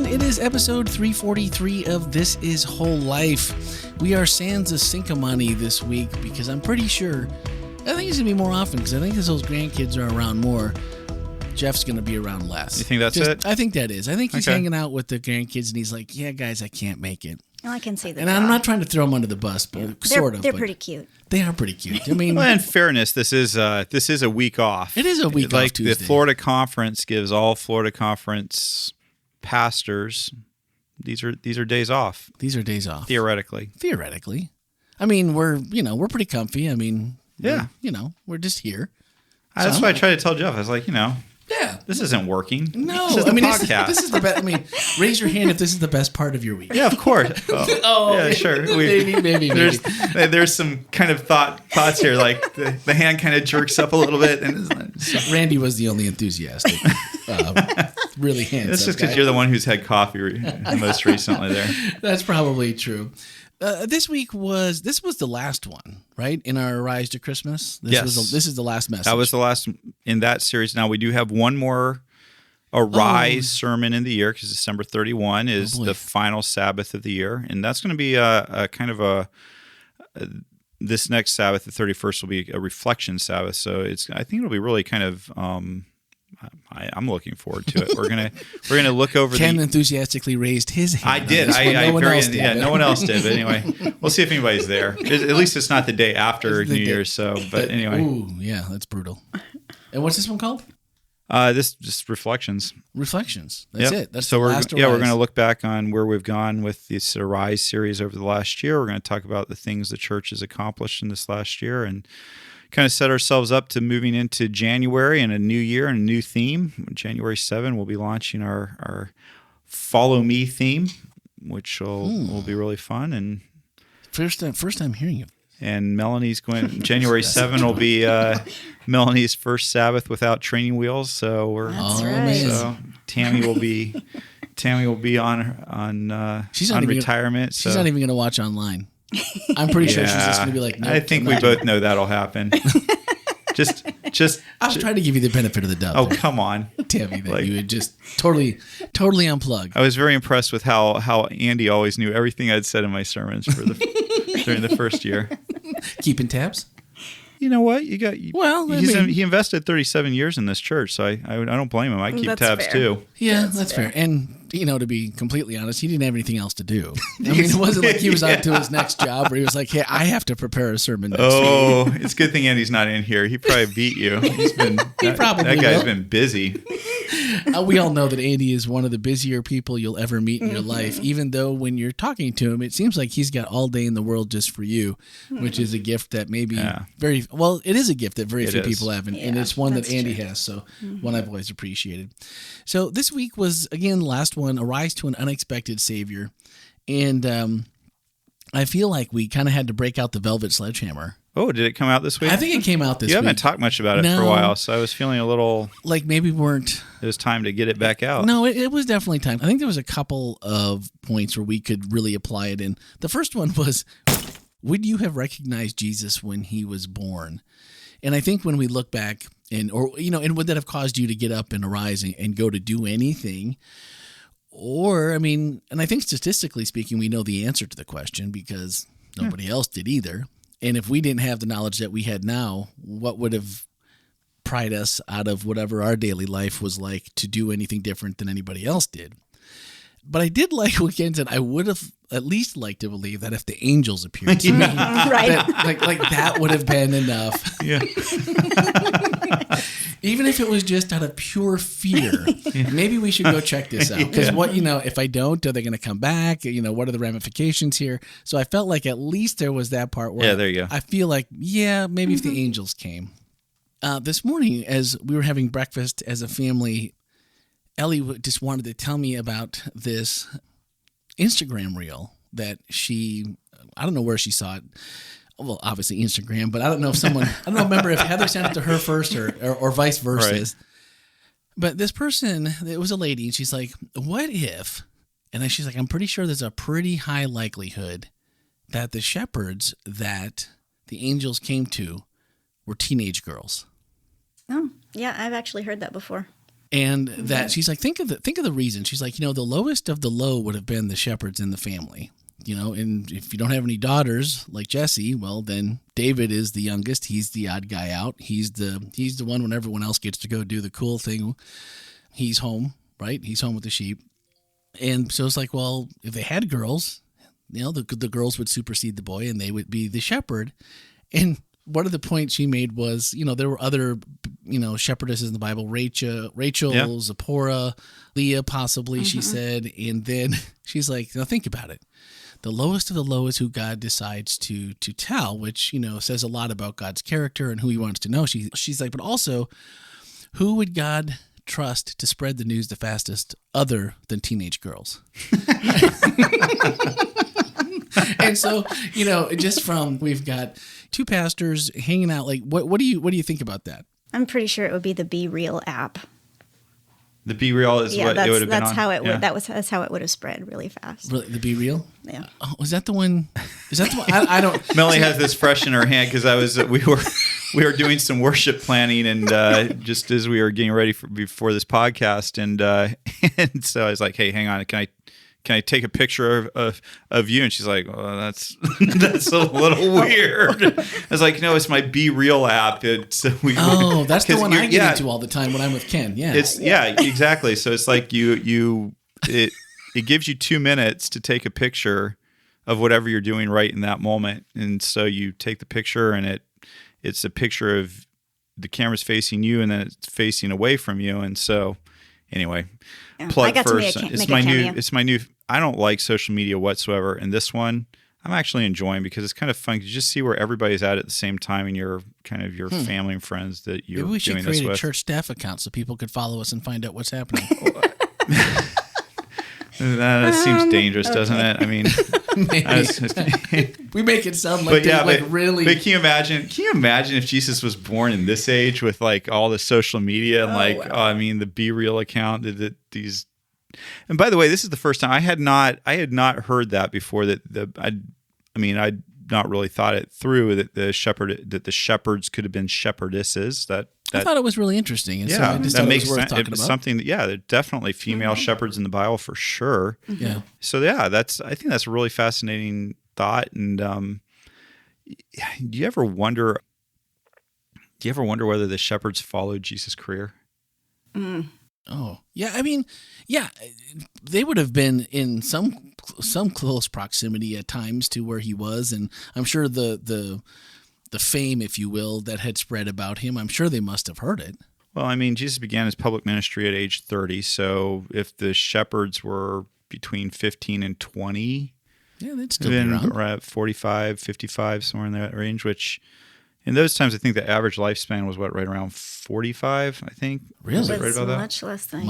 everyone. It is episode 343 of This Is Whole Life. We are sans a Sinkamani this week because I'm pretty sure, I think it's going to be more often because I think as those grandkids are around more, Jeff's going to be around less. You think that's it? I think that is. I think he's hanging out with the grandkids and he's like, yeah, guys, I can't make it. Well, I can see that. And I'm not trying to throw them under the bus, but sort of. They're pretty cute. They are pretty cute. I mean, well, in fairness, this is a week off. It is a week off Tuesday. The Florida Conference gives all Florida Conference pastors these are days off. These are days off. Theoretically. I mean, we're pretty comfy. I mean, yeah. We're just here. That's why I tried to tell Jeff. I was like, yeah, this isn't working. No, this is podcast. This is the best. I mean, raise your hand if this is the best part of your week. Yeah, of course. Oh, yeah, sure. Maybe. There's some kind of thoughts here. Like the hand kind of jerks up a little bit, and Randy was the only enthusiastic. Really handsome. That's just because you're the one who's had coffee most recently. There. That's probably true. This was the last one, right? In our Rise to Christmas? This is the last message. That was the last in that series. Now we do have one more Arise sermon in the year because December 31 is the final Sabbath of the year. And that's going to be a kind of this next Sabbath, the 31st, will be a reflection Sabbath. So I think it'll be really kind of I'm looking forward to it. We're gonna look over. Ken enthusiastically raised his hand. I did. No one else did. But anyway, we'll see if anybody's there. At least it's not the day after New Year's. So, but anyway. Ooh, yeah, that's brutal. And what's this one called? This just reflections. Reflections. That's it. That's so the last Arise. We're going to look back on where we've gone with this Arise series over the last year. We're going to talk about the things the church has accomplished in this last year and kind of set ourselves up to moving into January and a new year and a new theme. January 7, we'll be launching our Follow Me theme, which will be really fun. And first time hearing it. And Melanie's going. January 7 will be Melanie's first Sabbath without training wheels. So so Tammy will be on retirement. She's not even going to watch online. I'm pretty sure she's just going to be like, nope, I think we both know that'll happen. just I was trying to give you the benefit of the doubt. Oh, come on. Tammy, that you would just totally unplug. I was very impressed with how Andy always knew everything I'd said in my sermons during the first year. Keeping tabs? You know what? He invested 37 years in this church, so I don't blame him. I keep tabs too. Yeah, that's fair. And to be completely honest, he didn't have anything else to do. I mean, it wasn't like he was on to his next job where he was like, hey, I have to prepare a sermon next week. It's a good thing Andy's not in here. He probably beat you. That guy's been busy. We all know that Andy is one of the busier people you'll ever meet in your life, even though when you're talking to him, it seems like he's got all day in the world just for you, which is a gift that maybe it is a gift that very few people have, and it's one that Andy has, so one I've always appreciated. So this week was, again, the last one, Arise to an Unexpected Savior, and I feel like we kind of had to break out the velvet sledgehammer. Oh, did it come out this week? I think it came out this week. You haven't talked much about it for a while, so I was feeling a little... like maybe it was time to get it back out. No, it was definitely time. I think there was a couple of points where we could really apply it in. The first one was, would you have recognized Jesus when he was born? And I think when we look back, and would that have caused you to get up and arise and go to do anything? Or, I mean, and I think statistically speaking, we know the answer to the question because nobody else did either. And if we didn't have the knowledge that we had now, what would have pried us out of whatever our daily life was like to do anything different than anybody else did? But I did like what Ken said. I would have at least liked to believe that if the angels appeared to me, that would have been enough. Yeah. Even if it was just out of pure fear, maybe we should go check this out. Because if I don't, are they going to come back? What are the ramifications here? So I felt like at least there was that part where there you go. I feel like, maybe if the angels came. This morning, as we were having breakfast as a family, Ellie just wanted to tell me about this Instagram reel that I don't know where she saw it. Well, obviously Instagram, but I don't know if remember if Heather sent it to her first or vice versa. Right. But this person, it was a lady, and she's like, what if, and she's like, I'm pretty sure there's a pretty high likelihood that the shepherds that the angels came to were teenage girls. Oh, yeah, I've actually heard that before. And that she's like, think of the reason. She's like, the lowest of the low would have been the shepherds in the family. And if you don't have any daughters like Jesse, well, then David is the youngest. He's the odd guy out. He's the one when everyone else gets to go do the cool thing. He's home, right? He's home with the sheep. And so it's like, well, if they had girls, the girls would supersede the boy and they would be the shepherd. And one of the points she made was, there were other, shepherdesses in the Bible, Rachel, Zipporah, Leah, possibly, she said. And then she's like, now think about it. The lowest of the low is who God decides to tell, which, says a lot about God's character and who he wants to know. She's like, but also, who would God trust to spread the news the fastest other than teenage girls? And so, we've got two pastors hanging out. Like, what do you think about that? I'm pretty sure it would be the Be Real app. The Be Real is what it would have been on. That's how it would. That's how it would have spread really fast. Really, the Be Real? Yeah. Oh, is that the one? I don't. Melanie has this fresh in her hand because we were doing some worship planning and just as we were getting ready before this podcast and so I was like, hey, hang on, can I take a picture of you? And she's like, oh, that's a little weird. I was like, no, it's my Be Real app. That's the one I get into all the time when I'm with Ken. Yeah. Exactly. So it's like it gives you 2 minutes to take a picture of whatever you're doing right in that moment. And so you take the picture and it's a picture of the camera's facing you and then it's facing away from you. And so anyway, plug first. It's my new. I don't like social media whatsoever, and this one I'm actually enjoying because it's kind of fun. You just see where everybody's at the same time, and your family and friends that you're doing this with. Maybe we should create a church staff account so people could follow us and find out what's happening. That seems dangerous, doesn't it? I mean, we make it sound like really. But can you imagine if Jesus was born in this age with like all the social media and the Be Real account these. And by the way, this is the first time I had not heard that before. I'd not really thought it through that the shepherds could have been shepherdesses. I thought it was really interesting. And yeah, so I just that makes it was worth sense. Talking about. Something that they're definitely female shepherds in the Bible for sure. Yeah. So I think that's a really fascinating thought. And do you ever wonder whether the shepherds followed Jesus' career? Oh, yeah. I mean, yeah, they would have been in some close proximity at times to where he was, and I'm sure the fame, if you will, that had spread about him, I'm sure they must have heard it. Well, I mean, Jesus began his public ministry at age 30, so if the shepherds were between 15 and 20, yeah, they'd still be around. 45, 55, somewhere in that range, which in those times, I think the average lifespan was right around 45, I think. Really? Right about that? Much less than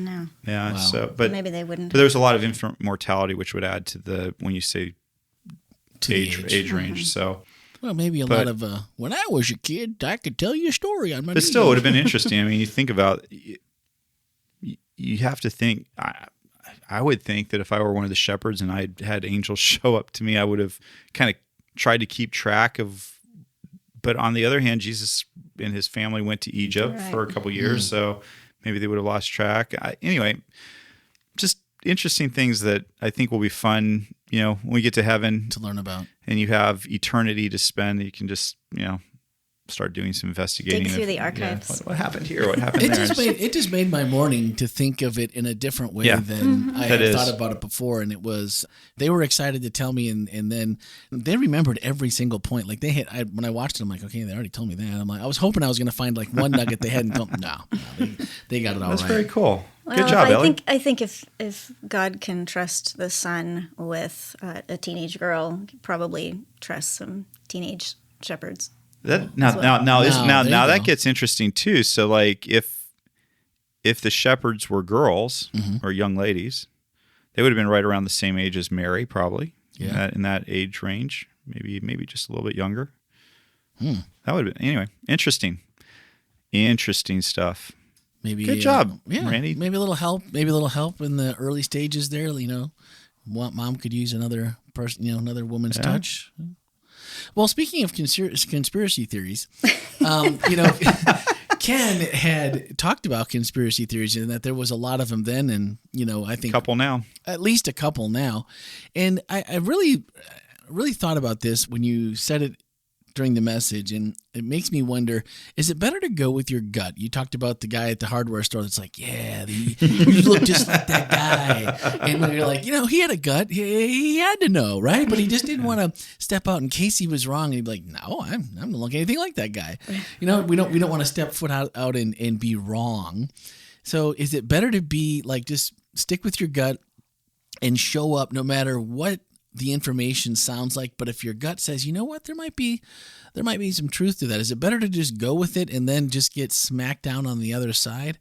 now. Yeah, wow. So but maybe they wouldn't. But there was a lot of infant mortality, which would add to when you say age range. So well, maybe a lot of when I was a kid, I could tell you a story on my. But still, it would have been interesting. I mean, you think about you have to think. I would think that if I were one of the shepherds and I had angels show up to me, I would have kind of tried to keep track of. But on the other hand, Jesus and his family went to Egypt for a couple years, so maybe they would have lost track. Anyway, just interesting things that I think will be fun, when we get to heaven to learn about. And you have eternity to spend. You can just, start doing some investigating. Dig through the archives. What happened here? What happened there? It just made my morning to think of it in a different way than I had thought about it before. And it was, they were excited to tell me, and then they remembered every single point. Like when I watched it, I'm like, okay, they already told me that. I'm like, I was hoping I was going to find like one nugget they hadn't told me. No, they got it all right. That's very cool. Well, good job, Ellie. I think if God can trust the son with a teenage girl, he can probably trust some teenage shepherds. Now that gets interesting too. So like if the shepherds were girls or young ladies, they would have been right around the same age as Mary, probably. Yeah, in that age range, maybe just a little bit younger. That would have been anyway. Interesting stuff. Maybe good job, Randy. Maybe a little help in the early stages there. Mom could use another person, another woman's touch. Well, speaking of conspiracy theories, Ken had talked about conspiracy theories and that there was a lot of them then, and I think couple now, at least a couple now, and I really thought about this when you said it during the message, and it makes me wonder, is it better to go with your gut? You talked about the guy at the hardware store that's like, yeah, you look just like that guy. And you're like, he had a gut. He had to know, right? But he just didn't want to step out in case he was wrong. And he'd be like, no, I'm not looking anything like that guy. We don't want to step foot out and be wrong. So is it better to be like, just stick with your gut and show up no matter what the information sounds like, but if your gut says, you know what, there might be some truth to that. Is it better to just go with it and then just get smacked down on the other side,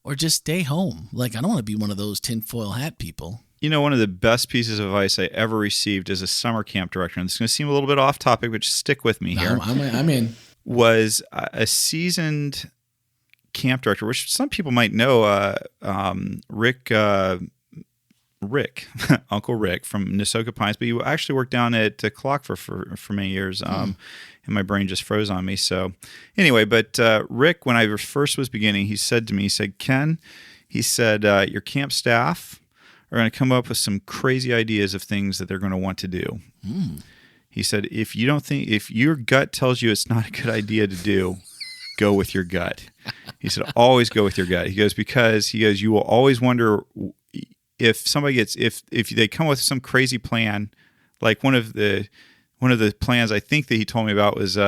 or just stay home? Like, I don't want to be one of those tinfoil hat people. One of the best pieces of advice I ever received as a summer camp director, and it's going to seem a little bit off topic, but just stick with me here. I'm in. Was a seasoned camp director, which some people might know, Rick, Uncle Rick from Nasoka Pines, but he actually worked down at Clock for many years, and my brain just froze on me. So anyway, but Rick, when I first was beginning, he said to me, Ken, your camp staff are going to come up with some crazy ideas of things that they're going to want to do. He said, if your gut tells you it's not a good idea to do, go with your gut. He said, always go with your gut. He goes, because you will always wonder if somebody if they come with some crazy plan. Like one of the plans I think that he told me about was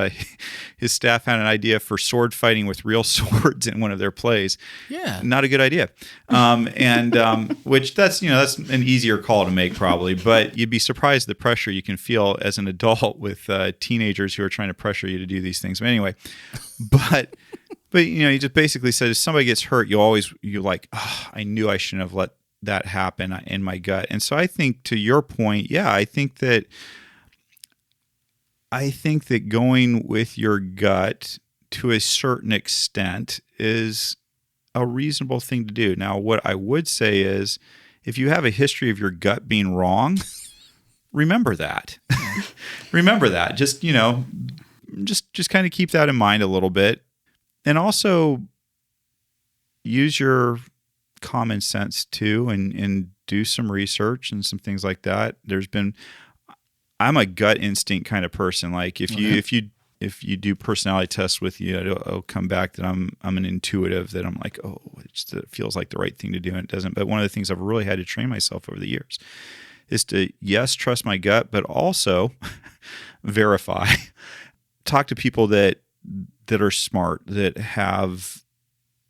his staff had an idea for sword fighting with real swords in one of their plays. Yeah, not a good idea. Which that's an easier call to make probably, but you'd be surprised the pressure you can feel as an adult with teenagers who are trying to pressure you to do these things. But anyway, but he just basically said, if somebody gets hurt, you're like, oh, I knew I shouldn't have let that happen in my gut. And so I think, to your point, I think that going with your gut to a certain extent is a reasonable thing to do. Now, what I would say is, if you have a history of your gut being wrong, remember that. Remember that. Just kind of keep that in mind a little bit. And also use your common sense too, and do some research and some things like that. I'm a gut instinct kind of person. Like if you do personality tests with you, it'll come back that I'm an intuitive, that I'm like, oh, it feels like the right thing to do, and it doesn't. But one of the things I've really had to train myself over the years is to, yes, trust my gut, but also verify. Talk to people that are smart, that have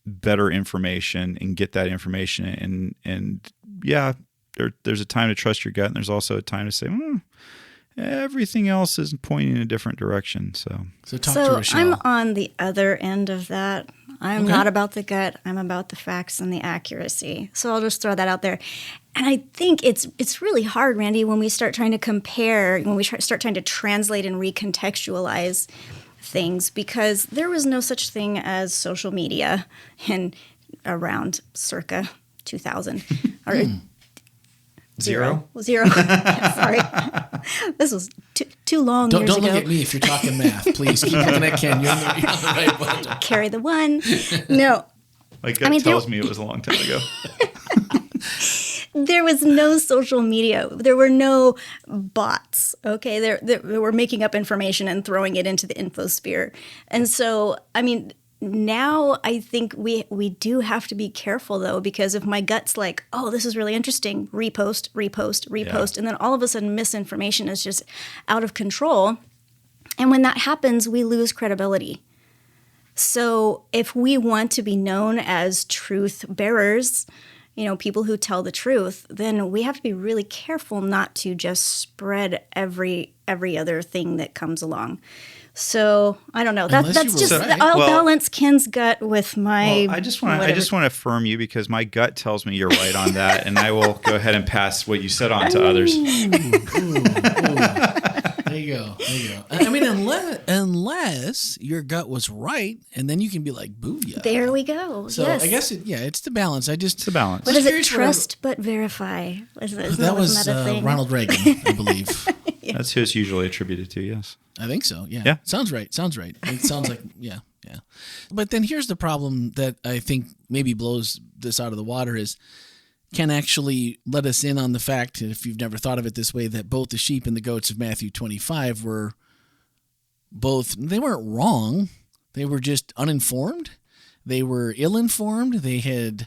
better information, and get that information. And there's a time to trust your gut, and there's also a time to say, everything else is pointing in a different direction. So talk to Rochelle. I'm on the other end of that. I'm not about the gut. I'm about the facts and the accuracy. So I'll just throw that out there. And I think it's really hard, Randy, when we start trying to compare, when we start trying to translate and recontextualize things, because there was no such thing as social media in around circa 2000 or Zero. Yeah, sorry. This was too long. Don't years ago. look at me if you're talking math. Please keep looking at Ken. You're on the right one. Carry the one. No. My gut tells me it was a long time ago. There was no social media. There were no bots. Okay, they were making up information and throwing it into the infosphere. And so, now I think we do have to be careful, though, because if my gut's like, oh, this is really interesting, repost, yeah. And then all of a sudden misinformation is just out of control. And when that happens, we lose credibility. So if we want to be known as truth bearers, people who tell the truth, then we have to be really careful not to just spread every other thing that comes along. So I don't know. That's just I'll balance Ken's gut with my. I just want to affirm you, because my gut tells me you're right on that, and I will go ahead and pass what you said on to others. There you go. I mean, unless your gut was right, and then you can be like, booyah. There we go. So yes. I guess it's the balance. It's the balance. What is it? Trust but verify. That was Ronald Reagan, I believe. Yeah. That's who's usually attributed to. Yes, I think so. Yeah. Sounds right. It sounds like Yeah. But then here's the problem that I think maybe blows this out of the water is can actually let us in on the fact, if you've never thought of it this way, that both the sheep and the goats of Matthew 25 were they weren't wrong. They were just uninformed. They were ill-informed. They had,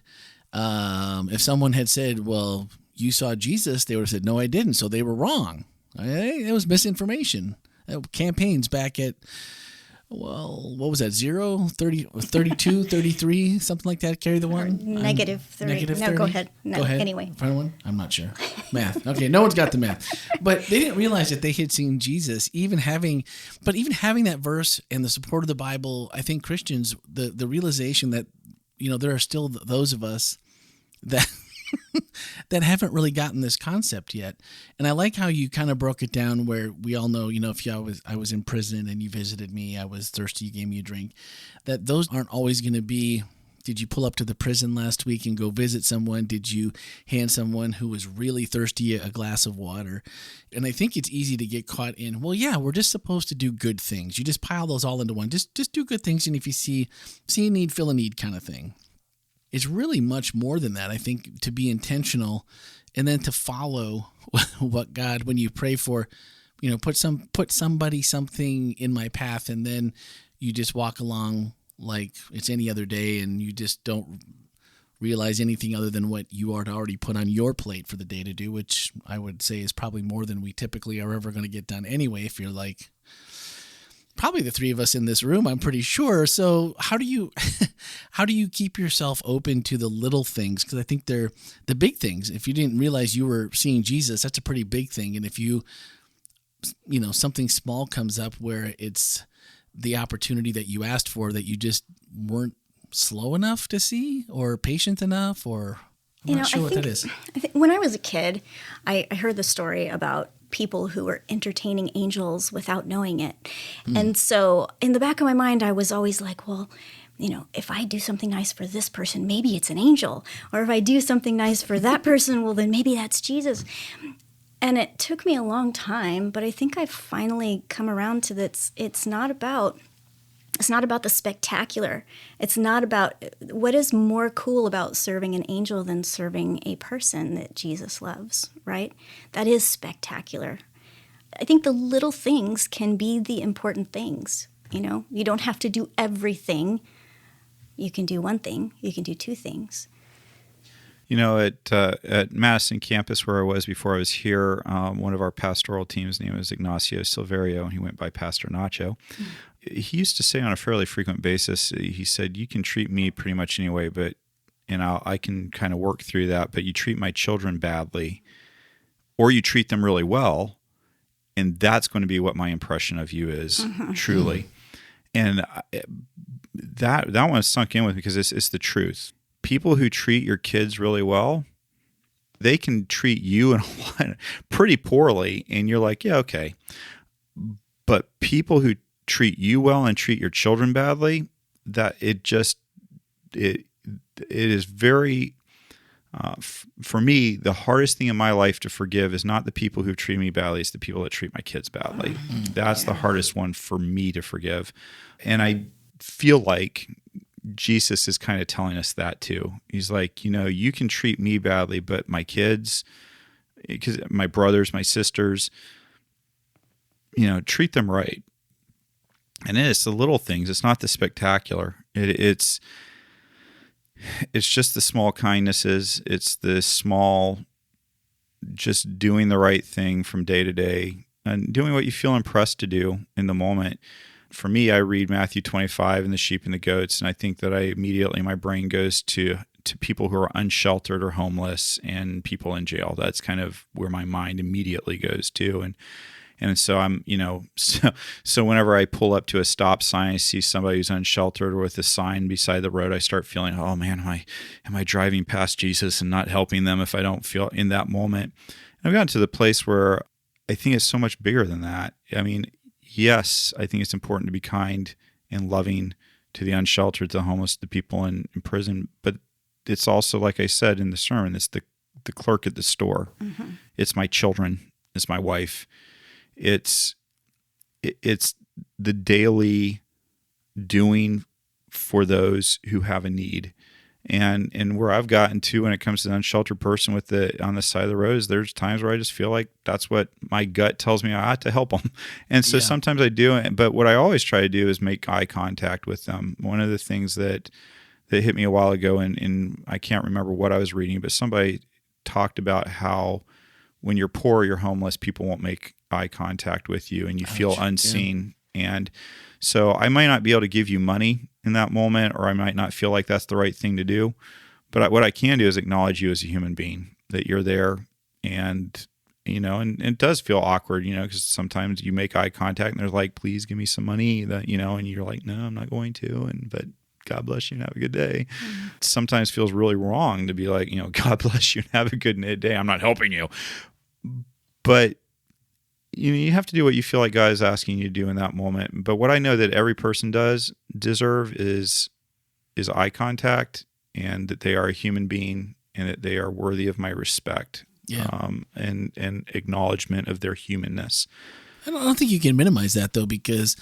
if someone had said, well, you saw Jesus, they would have said, no, I didn't. So they were wrong. It was misinformation. Campaigns back at, well, what was that, 0, 30, 32, 33, something like that, carry the one? Negative 30. Negative No, 30? go ahead. No, Go ahead. Anyway. Final one? I'm not sure. Math. Okay, no one's got the math. But they didn't realize that they had seen Jesus. Even having that verse and the support of the Bible, I think Christians, the realization that, there are still those of us that that haven't really gotten this concept yet. And I like how you kind of broke it down where we all know, if I was in prison and you visited me, I was thirsty, you gave me a drink, that those aren't always going to be, did you pull up to the prison last week and go visit someone? Did you hand someone who was really thirsty a glass of water? And I think it's easy to get caught in, well, yeah, we're just supposed to do good things. You just pile those all into one. Just do good things. And if you see a need, fill a need kind of thing. It's really much more than that, I think, to be intentional and then to follow what God, when you pray for, put somebody something in my path, and then you just walk along like it's any other day and you just don't realize anything other than what you are already put on your plate for the day to do, which I would say is probably more than we typically are ever going to get done anyway, if you're like probably the three of us in this room, I'm pretty sure. So how do you keep yourself open to the little things? Because I think they're the big things. If you didn't realize you were seeing Jesus, that's a pretty big thing. And if something small comes up where it's the opportunity that you asked for that you just weren't slow enough to see or patient enough, or I'm not sure what that is. I think when I was a kid, I heard the story about people who were entertaining angels without knowing it. And so in the back of my mind, I was always like, well, if I do something nice for this person, maybe it's an angel. Or if I do something nice for that person, well, then maybe that's Jesus. And it took me a long time, but I think I've finally come around to that. It's not about the spectacular. It's not about what is more cool about serving an angel than serving a person that Jesus loves, right? That is spectacular. I think the little things can be the important things. You don't have to do everything. You can do one thing. You can do two things. At Madison campus where I was before I was here, one of our pastoral team's name was Ignacio Silverio, and he went by Pastor Nacho. He used to say on a fairly frequent basis, he said, you can treat me pretty much anyway, but I can kind of work through that, but you treat my children badly or you treat them really well, and that's going to be what my impression of you is, truly. And that one sunk in with me because it's the truth. People who treat your kids really well, they can treat you pretty poorly, and you're like, yeah, okay. But people who treat you well and treat your children badly, that it is very, for me, the hardest thing in my life to forgive is not the people who treat me badly, it's the people that treat my kids badly. That's the hardest one for me to forgive. And I feel like Jesus is kind of telling us that too. He's like, you can treat me badly, but my kids, because my brothers, my sisters, treat them right. And it's the little things. It's not the spectacular. It's just the small kindnesses. It's the small, just doing the right thing from day to day and doing what you feel impressed to do in the moment. For me, I read Matthew 25 and the sheep and the goats, and I think that my brain goes to people who are unsheltered or homeless and people in jail. That's kind of where my mind immediately goes to. And so I'm, so whenever I pull up to a stop sign, I see somebody who's unsheltered or with a sign beside the road, I start feeling, oh man, am I driving past Jesus and not helping them if I don't feel in that moment? And I've gotten to the place where I think it's so much bigger than that. I mean, yes, I think it's important to be kind and loving to the unsheltered, to the homeless, to the people in prison. But it's also, like I said in the sermon, it's the clerk at the store. Mm-hmm. It's my children. It's my wife. It's the daily doing for those who have a need. And where I've gotten to when it comes to an unsheltered person on the side of the road is there's times where I just feel like that's what my gut tells me I ought to help them. And so sometimes I do it, but what I always try to do is make eye contact with them. One of the things that hit me a while ago, and I can't remember what I was reading, but somebody talked about how when you're poor, you're homeless, people won't make eye contact with you and you feel unseen. Yeah. And so I might not be able to give you money in that moment, or I might not feel like that's the right thing to do. But what I can do is acknowledge you as a human being, that you're there. And, and it does feel awkward, because sometimes you make eye contact and they're like, please give me some money, and you're like, no, I'm not going to. But God bless you and have a good day. Mm-hmm. It sometimes feels really wrong to be like, God bless you and have a good day. I'm not helping you. But you have to do what you feel like God is asking you to do in that moment. But what I know that every person does deserve is eye contact, and that they are a human being and that they are worthy of my respect, and acknowledgement of their humanness. I don't think you can minimize that, though, because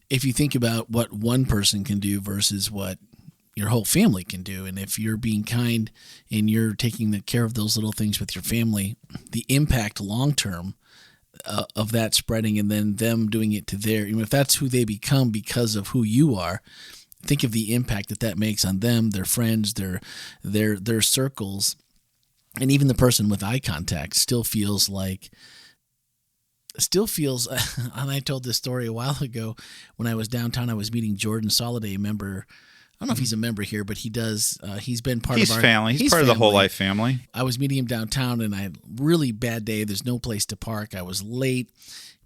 if you think about what one person can do versus what your whole family can do, and if you're being kind and you're taking care of those little things with your family, the impact long-term of that spreading, and then them doing it to if that's who they become because of who you are, think of the impact that makes on them, their friends, their circles, and even the person with eye contact still feels, and I told this story a while ago when I was downtown. I was meeting Jordan Soliday, a member. I don't know if he's a member here, but he does. He's been part of our family. He's part of the Whole Life family. I was meeting him downtown, and I had a really bad day. There's no place to park. I was late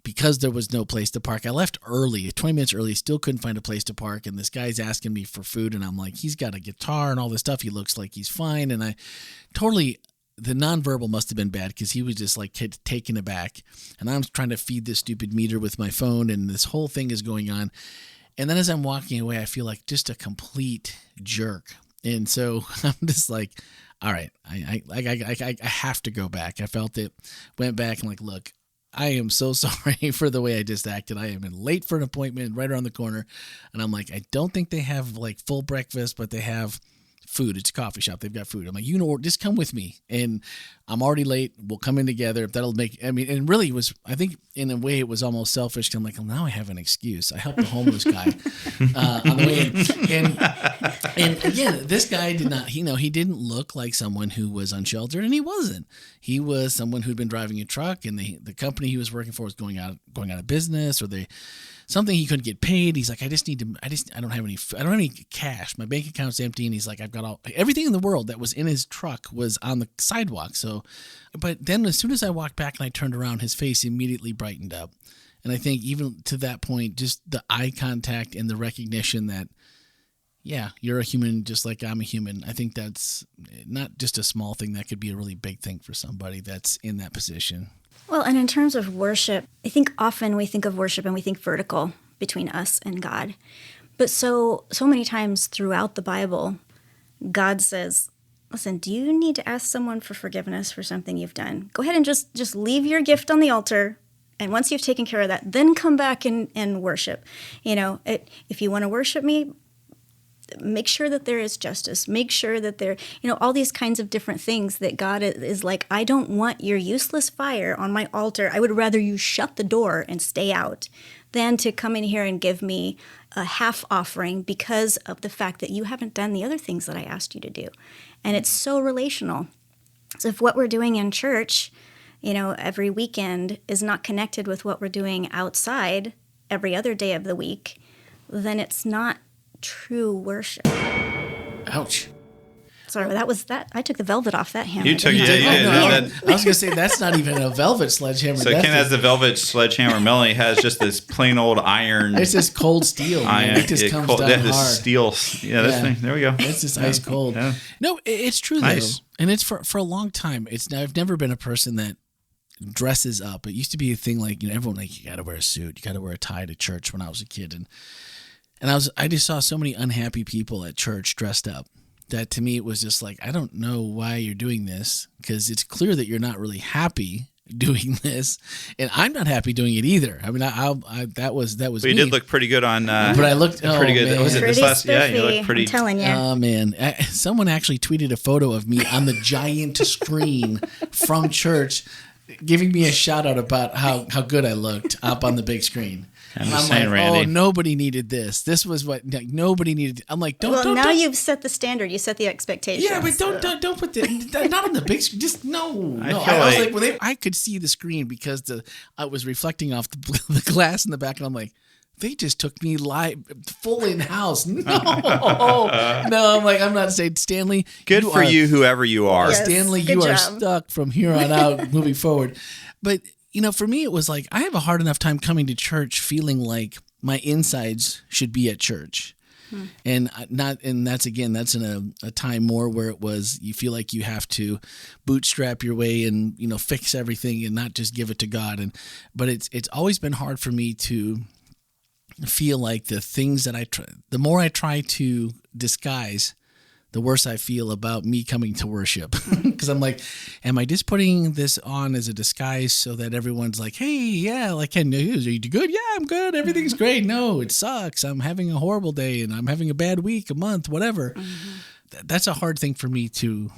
because there was no place to park. I left early, 20 minutes early, still couldn't find a place to park. And this guy's asking me for food, and I'm like, he's got a guitar and all this stuff. He looks like he's fine. And the nonverbal must have been bad because he was just taken aback. And I'm trying to feed this stupid meter with my phone, and this whole thing is going on. And then as I'm walking away, I feel like just a complete jerk. And so I'm just like, all right, I have to go back. I felt it, went back and look, I am so sorry for the way I just acted. I am late for an appointment right around the corner. And I'm like, I don't think they have full breakfast, but they have food. It's a coffee shop. They've got food. I'm like, just come with me. And I'm already late. We'll come in together. That'll make, and really I think in a way it was almost selfish. I'm like, well, now I have an excuse. I helped the homeless guy on the way in. And again, this guy did not, he didn't look like someone who was unsheltered, and he wasn't. He was someone who'd been driving a truck, and the company he was working for was going out of business, or something he couldn't get paid. He's like, I don't have any cash. My bank account's empty. And he's like, I've got everything in the world that was in his truck was on the sidewalk. So, but then as soon as I walked back and I turned around, his face immediately brightened up. And I think even to that point, just the eye contact and the recognition that, yeah, you're a human just like I'm a human. I think that's not just a small thing. That could be a really big thing for somebody that's in that position. Well, and in terms of worship, I think often we think of worship and we think vertical between us and God. But so many times throughout the Bible, God says, listen, do you need to ask someone for forgiveness for something you've done? Go ahead and just leave your gift on the altar. And once you've taken care of that, then come back and worship. If you want to worship me, make sure that there is justice. Make sure that there, all these kinds of different things that God is like, I don't want your useless fire on my altar. I would rather you shut the door and stay out than to come in here and give me a half offering because of the fact that you haven't done the other things that I asked you to do. And it's so relational. So if what we're doing in church, every weekend is not connected with what we're doing outside every other day of the week, then it's not true worship. Ouch. Sorry, that was that. I took the velvet off that hammer. You took it. I was going to say, that's not even a velvet sledgehammer. So Ken has the velvet sledgehammer. Melanie has just this plain old iron. It's just cold steel. Iron. It just comes down hard. Steel. Yeah. There we go. It's just ice cold. Yeah. No, it's true, nice. Though. And it's for a long time. I've never been a person that dresses up. It used to be a thing everyone you got to wear a suit. You got to wear a tie to church when I was a kid. And I just saw so many unhappy people at church dressed up that to me it was just I don't know why you're doing this, because it's clear that you're not really happy doing this, and I'm not happy doing it either. I mean, that was But me. you did look pretty good on. But I looked pretty good. Man. Was it this Pretty last? Yeah, spiffy, you look pretty. I'm telling you. Oh man! Someone actually tweeted a photo of me on the giant screen from church, giving me a shout out about how good I looked up on the big screen. I'm like, saying, Randy. oh, nobody needed this. This was what nobody needed. I'm like, don't. Now you've set the standard. You set the expectation. Yeah, but don't put the not on the big screen. Just no. I was like, I could see the screen because I was reflecting off the glass in the back, and I'm like, they just took me live, full in house. No, no. I'm like, I'm not saying Stanley. Good for you, whoever you are. Yes, Stanley, good you are job. stuck from here on out, moving forward. But for me, it was like I have a hard enough time coming to church, feeling like my insides should be at church. And that's in a time more where it was you feel like you have to bootstrap your way and fix everything and not just give it to God. But it's always been hard for me to feel like the things that the more I try to disguise, the worse I feel about me coming to worship. Because I'm like, am I just putting this on as a disguise so that everyone's like, hey, yeah, like, are you good? Yeah, I'm good. Everything's great. No, it sucks. I'm having a horrible day and I'm having a bad week, a month, whatever. That's a hard thing for me to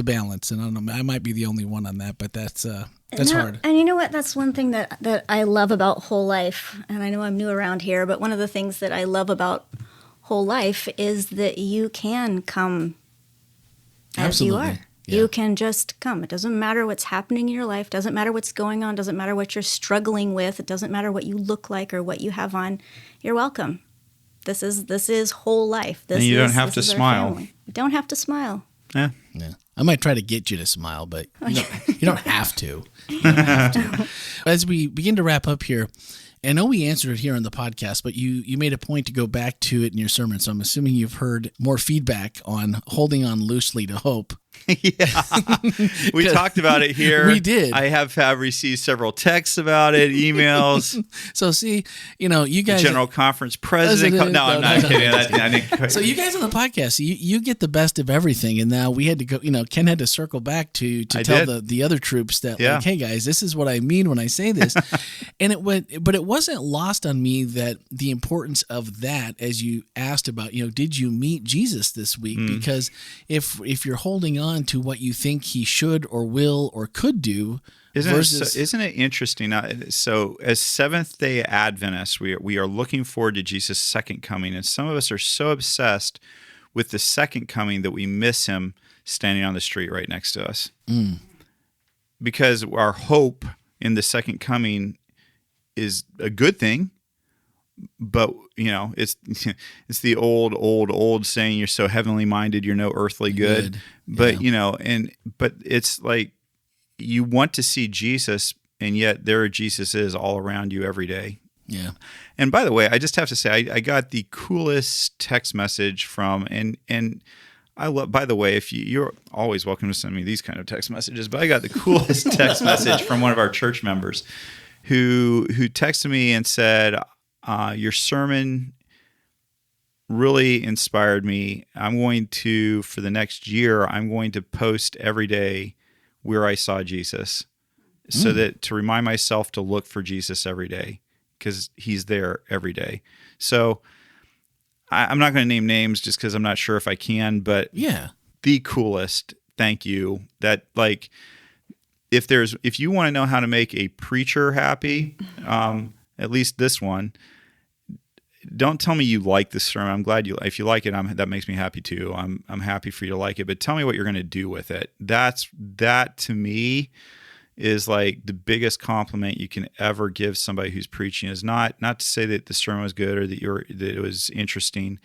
balance. And I don't know, I might be the only one on that, but that's hard. And you know what? That's one thing that I love about whole life. And I know I'm new around here, but one of the things that I love about whole life is that you can come as Absolutely. you are. Yeah. You can just come. It doesn't matter what's happening in your life. Doesn't matter what's going on. Doesn't matter what you're struggling with. It doesn't matter what you look like or what you have on. You're welcome. This is whole life. And you don't have to smile. You don't have to smile. Yeah. I might try to get you to smile, but you don't have to. You don't have to. As we begin to wrap up here, I know we answered it here on the podcast, but you made a point to go back to it in your sermon, so I'm assuming you've heard more feedback on holding on loosely to hope. Yeah, we talked about it here. We did. I have received several texts about it, emails. So see, you guys, General Conference president. No, I'm not kidding. So you guys on the podcast, you get the best of everything, and now we had to go. Ken had to circle back to tell the other troops that, like, hey guys, this is what I mean when I say this, but it wasn't lost on me that the importance of that, as you asked about, did you meet Jesus this week? Because if you're holding on to what you think he should or will or could do. Isn't it interesting? So as Seventh-day Adventists, we are looking forward to Jesus' second coming, and some of us are so obsessed with the second coming that we miss him standing on the street right next to us. Because our hope in the second coming is a good thing, but it's the old saying, you're so heavenly minded, you're no earthly good. But but it's like you want to see Jesus, and yet there Jesus is all around you every day. Yeah. And by the way, I just have to say, I got the coolest text message from, and I love, by the way, if you're always welcome to send me these kind of text messages, but I got the coolest text message from one of our church members who texted me and said, your sermon really inspired me. I'm going to, for the next year, I'm going to post every day where I saw Jesus, so that to remind myself to look for Jesus every day, because he's there every day. So I'm not going to name names just because I'm not sure if I can, but yeah, the coolest. Thank you. That, like, if you want to know how to make a preacher happy, at least this one, don't tell me you like this sermon. I'm glad if you like it, that makes me happy too. I'm happy for you to like it, but tell me what you're going to do with it. That to me is like the biggest compliment you can ever give somebody who's preaching. Is not to say that the sermon was good or that it was interesting,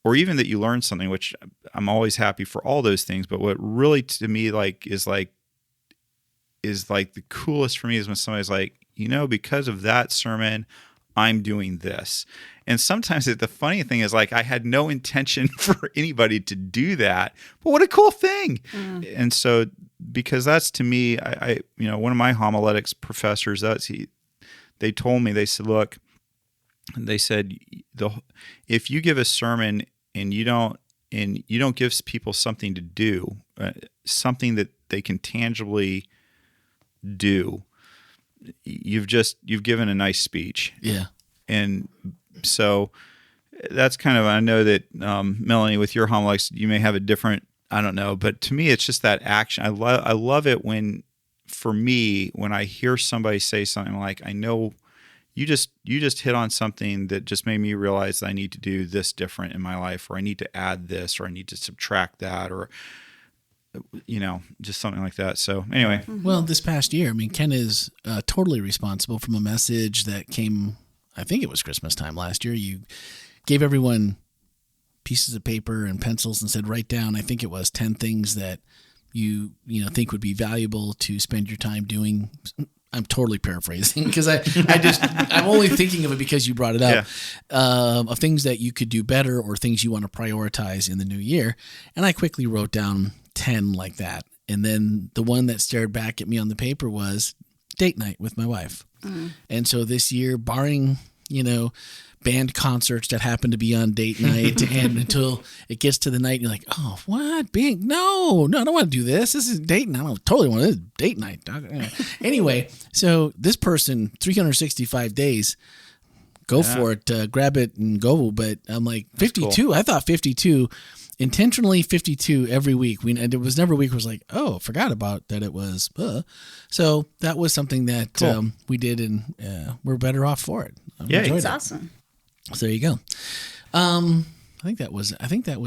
or even that you learned something, which I'm always happy for all those things. But what really to me is the coolest for me is when somebody's like, because of that sermon, I'm doing this. And sometimes the funny thing is, like, I had no intention for anybody to do that, but what a cool thing. And so, because that's, to me, I one of my homiletics professors, they told me, they said, look, they said, if you give a sermon and you don't give people something to do, something that they can tangibly do, you've given a nice speech. Yeah. And so that's kind of, I know that Melanie, with your homilies, you may have a different, I don't know, but to me, it's just that action. I love it when I hear somebody say something like, I know you just hit on something that just made me realize that I need to do this different in my life, or I need to add this, or I need to subtract that, or, just something like that. So anyway. Well, this past year, I mean, Ken is totally responsible from a message that came, I think it was Christmas time last year. You gave everyone pieces of paper and pencils and said, write down, I think it was 10 things that you think would be valuable to spend your time doing. I'm totally paraphrasing because I'm only thinking of it because you brought it up, of things that you could do better or things you want to prioritize in the new year. And I quickly wrote down 10 like that. And then the one that stared back at me on the paper was date night with my wife. Mm. And so this year, barring, band concerts that happen to be on date night, and until it gets to the night, you're like, oh, what? No, I don't want to do this. This is date night. I don't totally want this date night. Anyway, so this person, 365 days, go for it, grab it and go. But I'm like, 52. Cool. I thought 52, intentionally 52 every week. And it was never a week where it was like, oh, forgot about that it was. So that was something that we did, and we're better off for it. It's awesome. So there you go. I think that was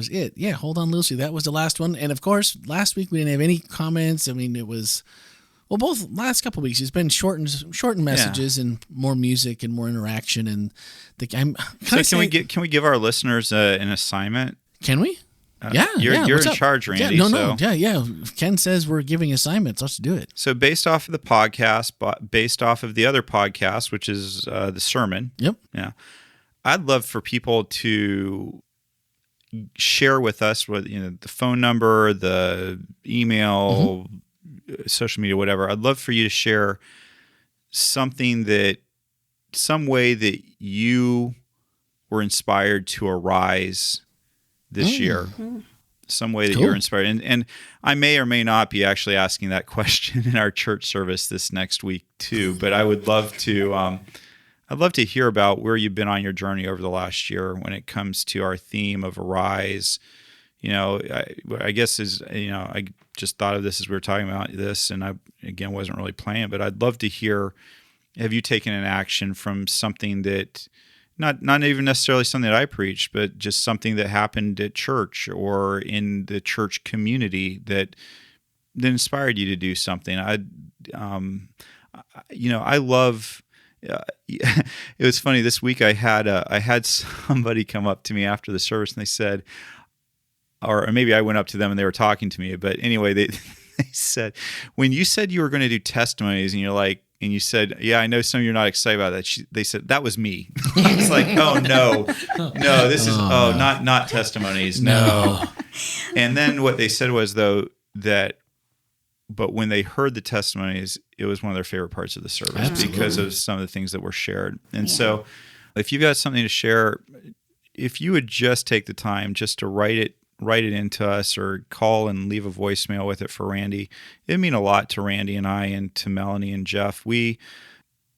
it. Yeah, hold on, Lucy. That was the last one. And of course, last week we didn't have any comments. I mean, it was both last couple of weeks. It's been shortened messages and more music and more interaction. And can we give our listeners an assignment? Can we? You're in charge, Randy. Yeah. Ken says we're giving assignments. Let's do it. So based off of the podcast, based off of the other podcast, which is the sermon. Yep. Yeah. I'd love for people to share with us what, the phone number, the email, social media, whatever. I'd love for you to share some way that you were inspired to arise this year. Some way that you're inspired. And I may or may not be actually asking that question in our church service this next week too, but I would love to I'd love to hear about where you've been on your journey over the last year when it comes to our theme of Arise. I guess I just thought of this as we were talking about this, and I, again, wasn't really planning, but I'd love to hear, have you taken an action from something that, not even necessarily something that I preached, but just something that happened at church or in the church community that inspired you to do something? I love... it was funny this week. I had somebody come up to me after the service, and they said, or maybe I went up to them and they were talking to me. But anyway, they said, when you said you were going to do testimonies, and you said, yeah, I know some of you are not excited about that. They said that was me. It's like, oh no, this is not testimonies, no. And then what they said was but when they heard the testimonies, it was one of their favorite parts of the service because of some of the things that were shared. And so if you've got something to share, if you would just take the time just to write it into us, or call and leave a voicemail with it for Randy, it'd mean a lot to Randy and I, and to Melanie and Jeff. We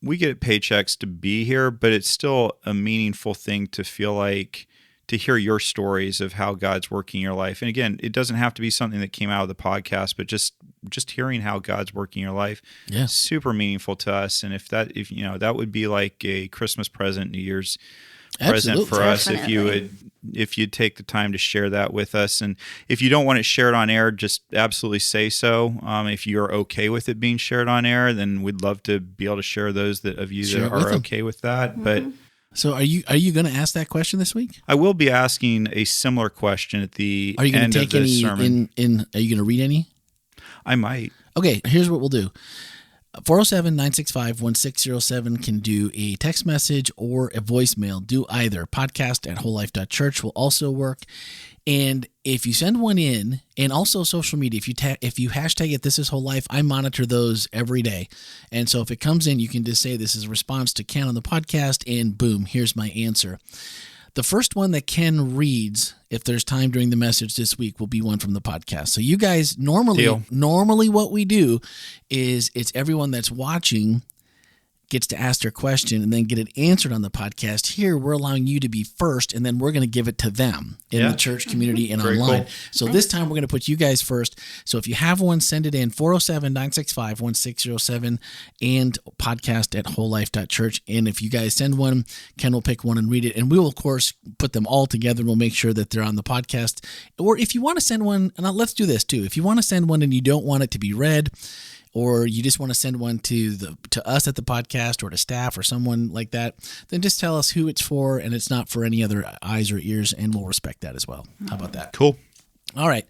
get paychecks to be here, but it's still a meaningful thing to feel like, to hear your stories of how God's working in your life. And again, it doesn't have to be something that came out of the podcast, but just hearing how God's working in your life, super meaningful to us. And if that would be like a Christmas present, New Year's present for us, if you'd take the time to share that with us. And if you don't want it shared on air, just absolutely say so. If you're okay with it being shared on air, then we'd love to be able to share those of you that are okay with that. Mm-hmm. But so are you going to ask that question this week? I will be asking a similar question at the end of the sermon. Are you going to read any? I might. Okay, here's what we'll do. 407-965-1607 can do a text message or a voicemail. Do either. podcast@wholelife.church will also work. And if you send one in, and also social media, if you hashtag it, This Is Whole Life, I monitor those every day. And so if it comes in, you can just say this is a response to Ken on the podcast, and boom, here's my answer. The first one that Ken reads, if there's time during the message this week, will be one from the podcast. So you guys, normally what we do is it's everyone that's watching gets to ask their question and then get it answered on the podcast. Here, we're allowing you to be first, and then we're going to give it to them in the church community and online. Cool. So this time, we're going to put you guys first. So if you have one, send it in 407-965-1607 and podcast@wholelife.church. And if you guys send one, Ken will pick one and read it. And we will, of course, put them all together. We'll make sure that they're on the podcast. Or if you want to send one, and let's do this too. If you want to send one and you don't want it to be read, or you just want to send one to us at the podcast or to staff or someone like that, then just tell us who it's for, and it's not for any other eyes or ears, and we'll respect that as well. How about that? Cool. All right.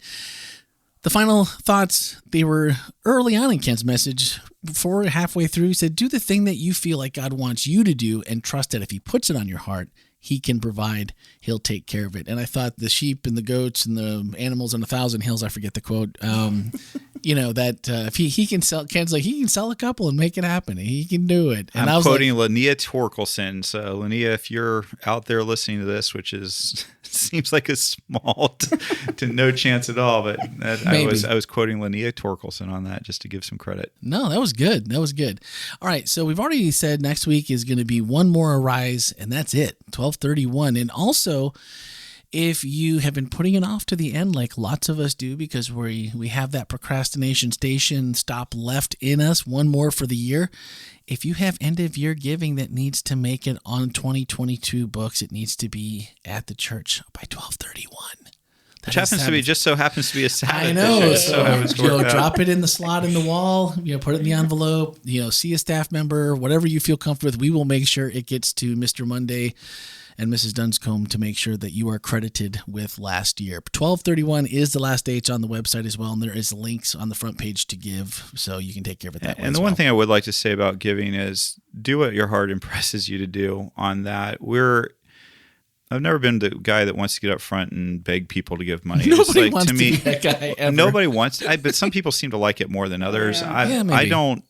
The final thoughts, they were early on in Ken's message. Before halfway through, he said, do the thing that you feel like God wants you to do and trust that if he puts it on your heart, he can provide, he'll take care of it. And I thought the sheep and the goats and the animals on 1,000 hills, I forget the quote, if he can sell, Ken's like, he can sell a couple and make it happen. He can do it. And I'm quoting Linnea Torkelson. So Linnea, if you're out there listening to this, which is seems like a small to no chance at all, but I was quoting Linnea Torkelson on that just to give some credit. No, that was good. That was good. All right. So we've already said next week is going to be one more Arise, and that's it. 12:31. And also, if you have been putting it off to the end, like lots of us do, because we have that procrastination station stop left in us, one more for the year. If you have end of year giving that needs to make it on 2022 books, it needs to be at the church by 12:31. Which happens to be a Sabbath. I know. So drop it in the slot in the wall. Put it in the envelope. See a staff member, whatever you feel comfortable with. We will make sure it gets to Mr. Monday and Mrs. Dunscombe to make sure that you are credited with last year. 12/31 is the last day. It's on the website as well, and there is links on the front page to give, so you can take care of it that way. And the one thing I would like to say about giving is do what your heart impresses you to do on that. I've never been the guy that wants to get up front and beg people to give money. Nobody wants to be that guy ever. Nobody wants, but some people seem to like it more than others. I don't.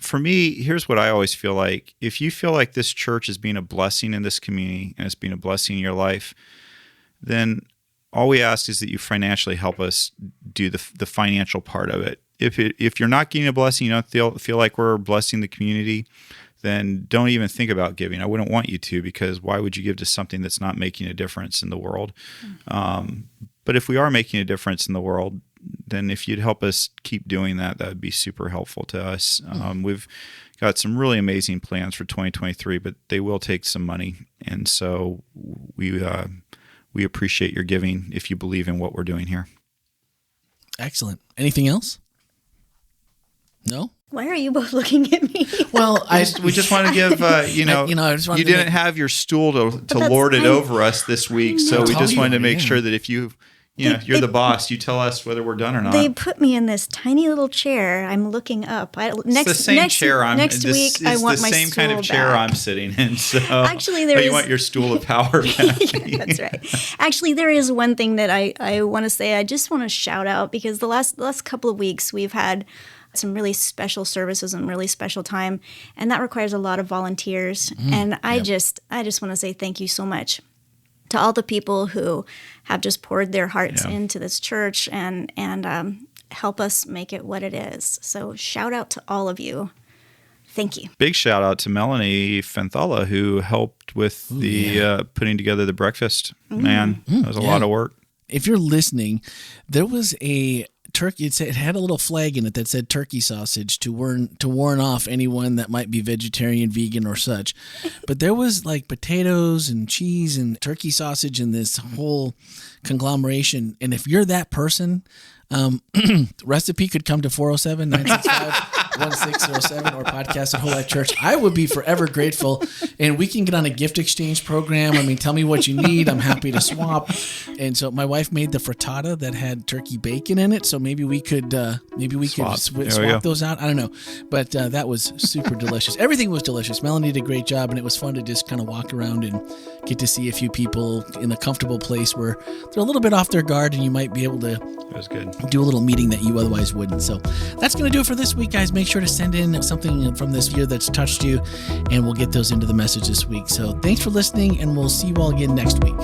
For me, here's what I always feel like. If you feel like this church is being a blessing in this community and it's being a blessing in your life, then all we ask is that you financially help us do the financial part of it. If you're not getting a blessing, you don't feel like we're blessing the community, then don't even think about giving. I wouldn't want you to, because why would you give to something that's not making a difference in the world? But if we are making a difference in the world, then if you'd help us keep doing that, that would be super helpful to us. We've got some really amazing plans for 2023, but they will take some money. And so we appreciate your giving if you believe in what we're doing here. Excellent. Anything else? No? Why are you both looking at me? Well, we just want to give, you didn't have your stool to lord it over us this week. So we just wanted to make sure that if you're the boss, you tell us whether we're done or not. They put me in this tiny little chair. I'm looking up. Next week, I want my stool It's the same kind of chair back. I'm sitting in. So actually, you want your stool of power back. Yeah, that's right. Actually, there is one thing that I want to say. I just want to shout out, because the last couple of weeks we've had some really special services and really special time, and that requires a lot of volunteers. And I just want to say thank you so much to all the people who have just poured their hearts into this church and help us make it what it is. So shout out to all of you. Thank you. Big shout out to Melanie Fenthala, who helped with putting together the breakfast. Man, that was a lot of work. If you're listening, there was a turkey. It had a little flag in it that said turkey sausage to warn off anyone that might be vegetarian, vegan, or such. But there was like potatoes and cheese and turkey sausage in this whole conglomeration. And if you're that person, recipe could come to 407-965-1607 or podcast at Whole Life Church. I would be forever grateful, and we can get on a gift exchange program. I mean, tell me what you need. I'm happy to swap. And so my wife made the frittata that had turkey bacon in it, so maybe we could swap those out. I don't know, but that was super delicious. Everything was delicious. Melanie did a great job, and it was fun to just kind of walk around and get to see a few people in a comfortable place where they're a little bit off their guard, and you might be able to It was good. do a little meeting that you otherwise wouldn't. So that's going to do it for this week, guys. Make make sure to send in something from this year that's touched you, and we'll get those into the message this week. So thanks for listening, and we'll see you all again next week.